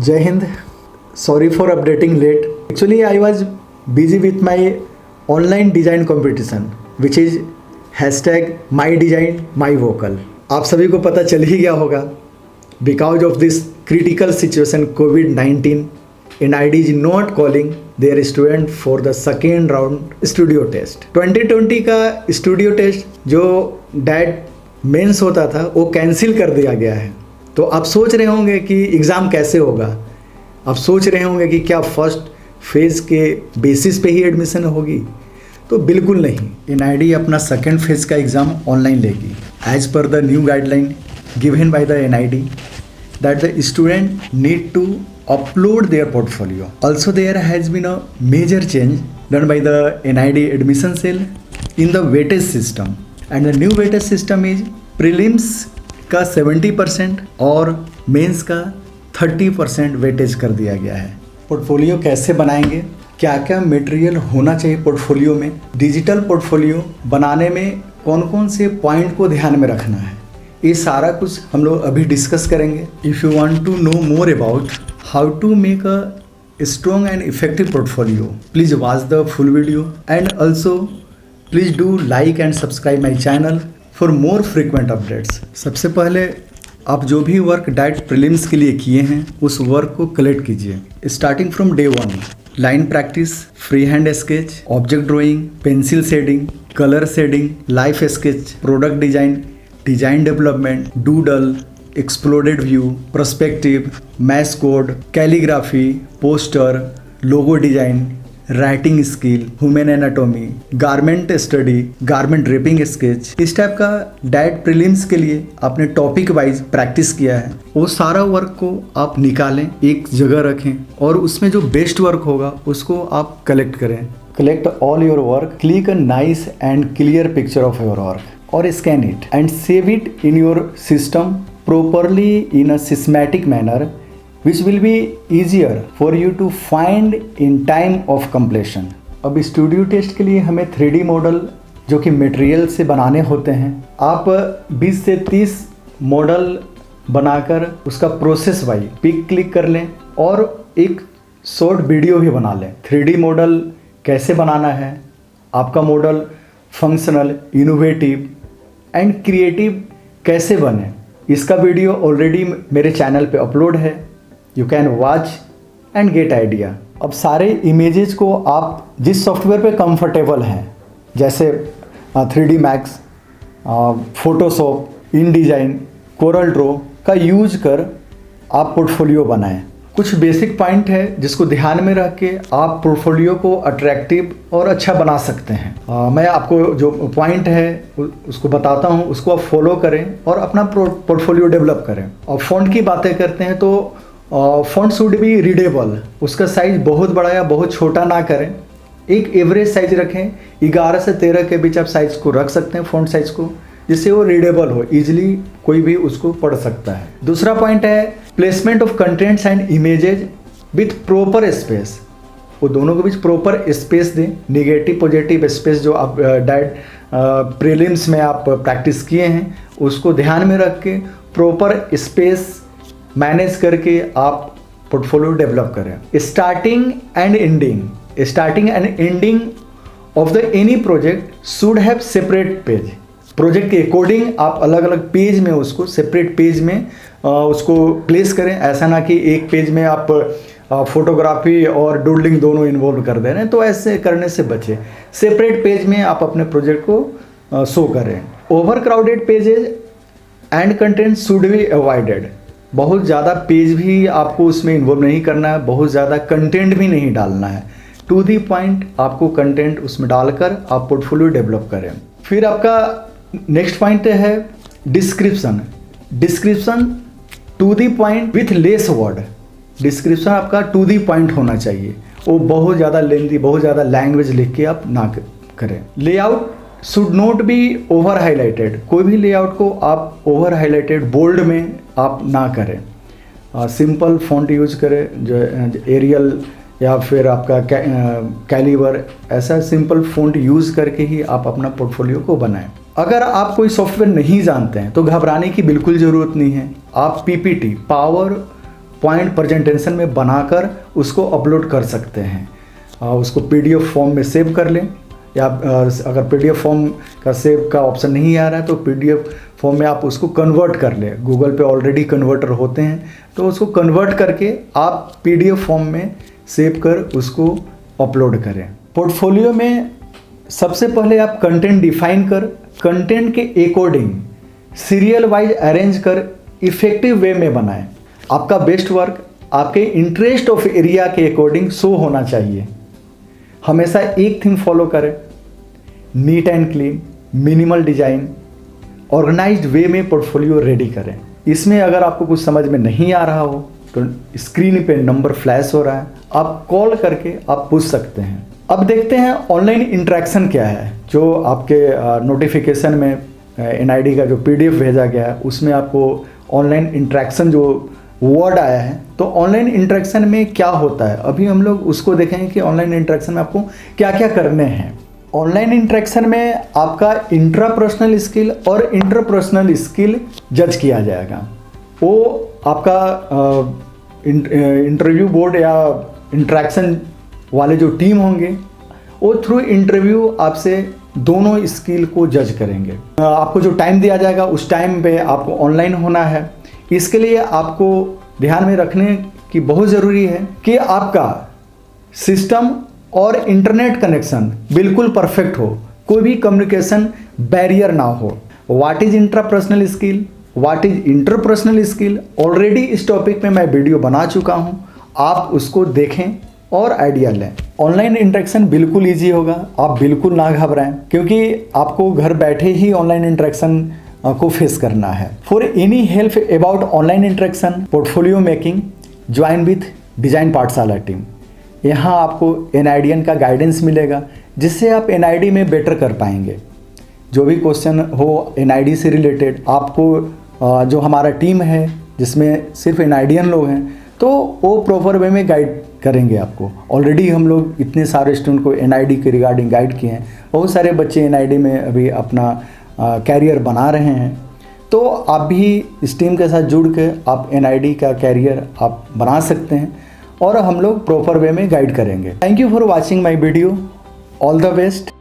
Jai Hind. Sorry for updating late. Actually, I was busy with my online design competition, which is #MyDesignMyVocal. आप सभी को पता चल ही गया होगा. Because of this critical situation COVID-19, NID is not calling their student for the second round studio test. 2020 का studio test जो DAT mains होता था वो कैंसिल कर दिया गया है. तो आप सोच रहे होंगे कि एग्ज़ाम कैसे होगा. आप सोच रहे होंगे कि क्या फर्स्ट फेज़ के बेसिस पे ही एडमिशन होगी. तो बिल्कुल नहीं. NID अपना सेकेंड फेज़ का एग्ज़ाम ऑनलाइन लेगी. As per the new guideline given by the NID that the student need to upload their portfolio. Also there has been a major change done by the NID admission cell in the weightage system, and the new weightage system is prelims का 70% और mains का 30% weightage कर दिया गया है. Portfolio कैसे बनाएंगे, क्या क्या मटेरियल होना चाहिए पोर्टफोलियो में, डिजिटल पोर्टफोलियो बनाने में कौन कौन से पॉइंट को ध्यान में रखना है, ये सारा कुछ हम लोग अभी डिस्कस करेंगे. If you want to know more about how to make a strong and effective portfolio, please watch the full video and also please do like and subscribe my channel for more frequent updates. सबसे पहले आप जो भी work diet prelims के लिए किए हैं उस वर्क को कलेक्ट कीजिए. Starting from day 1, line practice, free hand sketch, object drawing, pencil shading, colour shading, life sketch, product design, design development, doodle, exploded view, perspective, math code, calligraphy, poster, logo design, writing skill, human anatomy, garment study, garment draping sketch. इस type का diet prelims के लिए आपने topic wise practice किया है, वो सारा work को आप निकालें, एक जगह रखें और उसमें जो बेस्ट वर्क होगा उसको आप कलेक्ट करें. Collect all your work, click a nice and clear picture of your work or scan it and save it in your system properly in a systematic manner, which will be easier for you to find in time of completion. अब studio test के लिए हमें 3D model जो कि material से बनाने होते हैं, आप 20 से 30 मॉडल बनाकर उसका प्रोसेस वाइज पिक क्लिक कर लें और एक शॉर्ट वीडियो भी बना लें. 3D मॉडल कैसे बनाना है, आपका model functional, innovative and creative कैसे बने, इसका वीडियो ऑलरेडी मेरे चैनल पे अपलोड है. You can watch and get idea. अब सारे इमेजेस को आप जिस सॉफ्टवेयर पे कंफर्टेबल हैं, जैसे 3D max, Photoshop, InDesign, Corel Draw का यूज कर आप पोर्टफोलियो बनाएं. कुछ बेसिक पॉइंट है जिसको ध्यान में रख के आप पोर्टफोलियो को अट्रैक्टिव और अच्छा बना सकते हैं. मैं आपको जो पॉइंट है उसको बताता हूँ, उसको आप फॉलो करें और अपना पोर्टफोलियो डेवलप करें. और फ़ॉन्ट की बातें करते हैं तो फ़ॉन्ट शुड बी रीडेबल. उसका साइज़ बहुत बड़ा या बहुत छोटा ना करें, एक एवरेज साइज रखें. 11 से 13 के बीच आप साइज़ को रख सकते हैं, फ़ॉन्ट साइज़ को, जिससे वो रीडेबल हो, ईजिली कोई भी उसको पढ़ सकता है. दूसरा पॉइंट है placement of contents and images with proper space. वो दोनों के बीच प्रॉपर स्पेस दें. निगेटिव पॉजिटिव स्पेस जो आप डाइट प्रीलिम्स में आप प्रैक्टिस किए हैं उसको ध्यान में रख के प्रॉपर स्पेस मैनेज करके आप पोर्टफोलियो डेवलप करें. Starting and ending of the any project should have separate page. Project के अकॉर्डिंग आप अलग अलग पेज में उसको सेपरेट पेज में उसको प्लेस करें. ऐसा ना कि एक पेज में आप फोटोग्राफी और डूडलिंग दोनों इन्वॉल्व कर दे रहे हैं, तो ऐसे करने से बचे. सेपरेट पेज में आप अपने प्रोजेक्ट को शो करें. Over crowded pages and content should be avoided. बहुत ज़्यादा पेज भी आपको उसमें इन्वॉल्व नहीं करना है, बहुत ज़्यादा कंटेंट भी नहीं डालना है. टू दी पॉइंट आपको कंटेंट उसमें डालकर आप पोर्टफोलियो डेवलप करें. फिर आपका नेक्स्ट पॉइंट है description to the point with less word. Description आपका टू दी पॉइंट होना चाहिए, वो बहुत ज़्यादा लेंथी, बहुत ज़्यादा लैंग्वेज लिख के आप ना करें. Layout should not be over highlighted. कोई भी लेआउट को आप ओवर हाईलाइटेड बोल्ड में आप ना करें. सिंपल फॉन्ट यूज करें, जो एरियल या फिर आपका कैलिबर, ऐसा सिंपल फॉन्ट यूज़ करके ही आप अपना पोर्टफोलियो को बनाएं. अगर आप कोई सॉफ्टवेयर नहीं जानते हैं तो घबराने की बिल्कुल ज़रूरत नहीं है. आप PPT, पावर पॉइंट प्रेजेंटेशन में बनाकर उसको अपलोड कर सकते हैं। उसको PDF फॉर्म में सेव कर लें, या अगर PDF फॉर्म का सेव का ऑप्शन नहीं आ रहा है तो PDF फॉर्म में आप उसको कन्वर्ट कर लें। गूगल पे ऑलरेडी कन्वर्टर होते हैं, तो उसको कन्वर्ट करके आप PDF फॉर्म में सेव कर उसको अपलोड करें। पोर्टफोलियो में सबसे पहले आप कंटेंट डिफाइन कर, कंटेंट के अकॉर्डिंग सीरियल वाइज अरेंज कर इफ़ेक्टिव वे में बनाएं। आपका बेस्ट वर्क आपके इंटरेस्ट ऑफ एरिया के अकॉर्डिंग शो होना चाहिए। हमेशा एक थीम फॉलो करें, neat and clean, minimal design, organised way में पोर्टफोलियो रेडी करें। इसमें अगर आपको कुछ समझ में नहीं आ रहा हो तो स्क्रीन पे नंबर फ्लैश हो रहा है, आप कॉल करके आप पूछ सकते हैं। अब देखते हैं ऑनलाइन इंटरेक्शन क्या है। जो आपके नोटिफिकेशन में NID का जो PDF भेजा गया है उसमें आपको ऑनलाइन इंटरेक्शन जो वर्ड आया है, तो ऑनलाइन इंटरेक्शन में क्या होता है अभी हम लोग उसको देखेंगे कि ऑनलाइन इंटरेक्शन में आपको क्या क्या करने हैं। ऑनलाइन इंटरेक्शन में आपका इंट्रापर्सनल स्किल और इंटरपर्सनल स्किल जज किया जाएगा। वो आपका इंटरव्यू बोर्ड या इंटरेक्शन वाले जो टीम होंगे वो थ्रू इंटरव्यू आपसे दोनों स्किल को जज करेंगे। आपको जो टाइम दिया जाएगा उस टाइम पे आपको ऑनलाइन होना है। इसके लिए आपको ध्यान में रखने की बहुत ज़रूरी है कि आपका सिस्टम और इंटरनेट कनेक्शन बिल्कुल परफेक्ट हो, कोई भी कम्युनिकेशन बैरियर ना हो। What is intrapersonal skill, what is interpersonal skill, already इस टॉपिक में मैं वीडियो बना चुका हूं, आप उसको देखें और आइडिया लें। ऑनलाइन इंटरेक्शन बिल्कुल ईजी होगा, आप बिल्कुल ना घबराएं, क्योंकि आपको घर बैठे ही ऑनलाइन इंटरेक्शन को फेस करना है। For any help about online interaction, portfolio making, join with design पाठशाला टीम। यहाँ आपको NIDN का गाइडेंस मिलेगा जिससे आप NID में बेटर कर पाएंगे। जो भी क्वेश्चन हो NID से रिलेटेड, आपको जो हमारा टीम है जिसमें सिर्फ NIDN लोग हैं, तो वो प्रॉपर वे में गाइड करेंगे आपको। ऑलरेडी हम लोग इतने सारे स्टूडेंट को NID के रिगार्डिंग गाइड किए हैं। बहुत सारे बच्चे NID में अभी अपना कैरियर बना रहे हैं, तो आप भी इस टीम के साथ जुड़ के आप NID का कैरियर आप बना सकते हैं और हम लोग प्रॉपर वे में गाइड करेंगे। Thank you for watching my video. All the best.